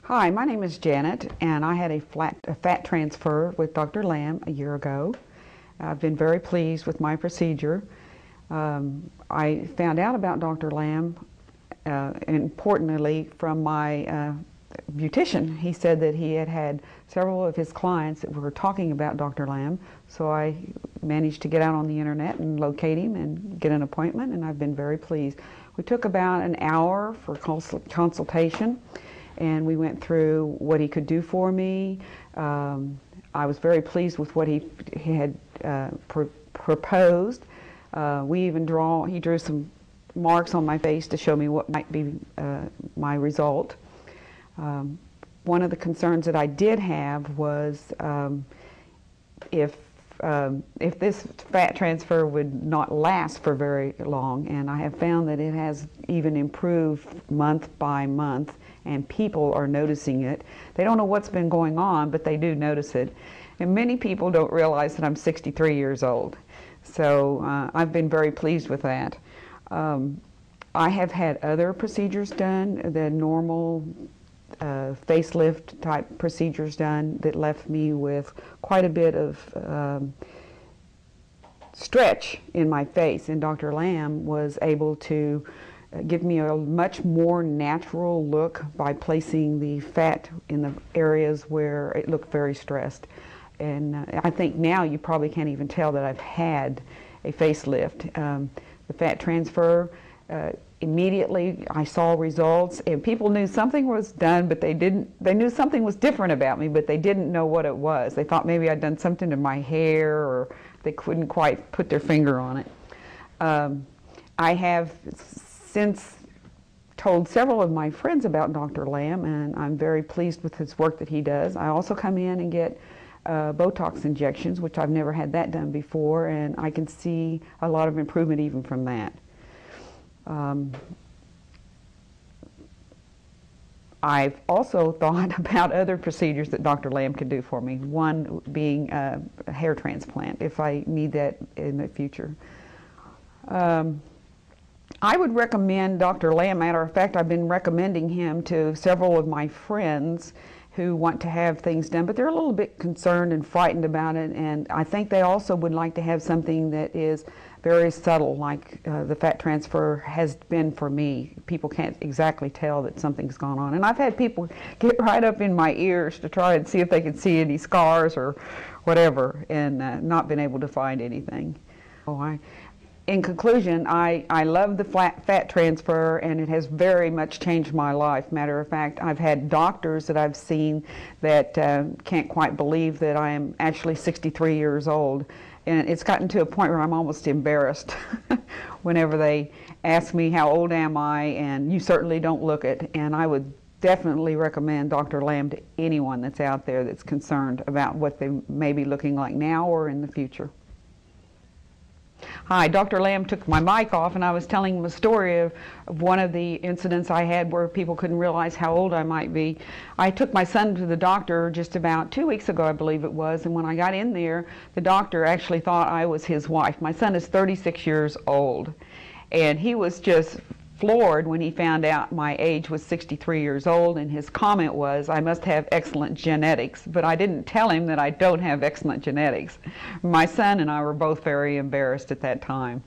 Hi, my name is Janet, and I had a fat transfer with Dr. Lamb a year ago. I've been very pleased with my procedure. I found out about Dr. Lamb, importantly, from my beautician. He said that he had had several of his clients that were talking about Dr. Lamb, so I managed to get out on the internet and locate him and get an appointment, and I've been very pleased. We took about an hour for consultation, and we went through what he could do for me. I was very pleased with what he had proposed. He drew some marks on my face to show me what might be my result. One of the concerns that I did have was if this fat transfer would not last for very long, and I have found that it has even improved month by month, and people are noticing it. They don't know what's been going on, but they do notice it. And many people don't realize that I'm 63 years old. So I've been very pleased with that. I have had other procedures done, the normal facelift type procedures done that left me with quite a bit of stretch in my face, and Dr. Lamb was able to give me a much more natural look by placing the fat in the areas where it looked very stressed. And I think now you probably can't even tell that I've had a facelift. The fat transfer, immediately I saw results, and people knew something was done, but they knew something was different about me, but they didn't know what it was. They thought maybe I'd done something to my hair, or they couldn't quite put their finger on it. I have since told several of my friends about Dr. Lamb, and I'm very pleased with his work that he does. I also come in and get Botox injections, which I've never had that done before, and I can see a lot of improvement even from that. I've also thought about other procedures that Dr. Lamb could do for me, one being a hair transplant, if I need that in the future. I would recommend Dr. Lamb. Matter of fact, I've been recommending him to several of my friends who want to have things done, but they're a little bit concerned and frightened about it, and I think they also would like to have something that is very subtle, like the fat transfer has been for me. People can't exactly tell that something's gone on, and I've had people get right up in my ears to try and see if they can see any scars or whatever, and not been able to find anything. In conclusion, I love the fat transfer, and it has very much changed my life. Matter of fact, I've had doctors that I've seen that can't quite believe that I am actually 63 years old. And it's gotten to a point where I'm almost embarrassed whenever they ask me how old am I, and you certainly don't look it. And I would definitely recommend Dr. Lamb to anyone that's out there that's concerned about what they may be looking like now or in the future. Hi, Dr. Lamb took my mic off, and I was telling him a story of one of the incidents I had where people couldn't realize how old I might be. I took my son to the doctor just about 2 weeks ago, I believe it was, and when I got in there, the doctor actually thought I was his wife. My son is 36 years old, and he was just floored when he found out my age was 63 years old, and his comment was, "I must have excellent genetics," but I didn't tell him that I don't have excellent genetics. My son and I were both very embarrassed at that time.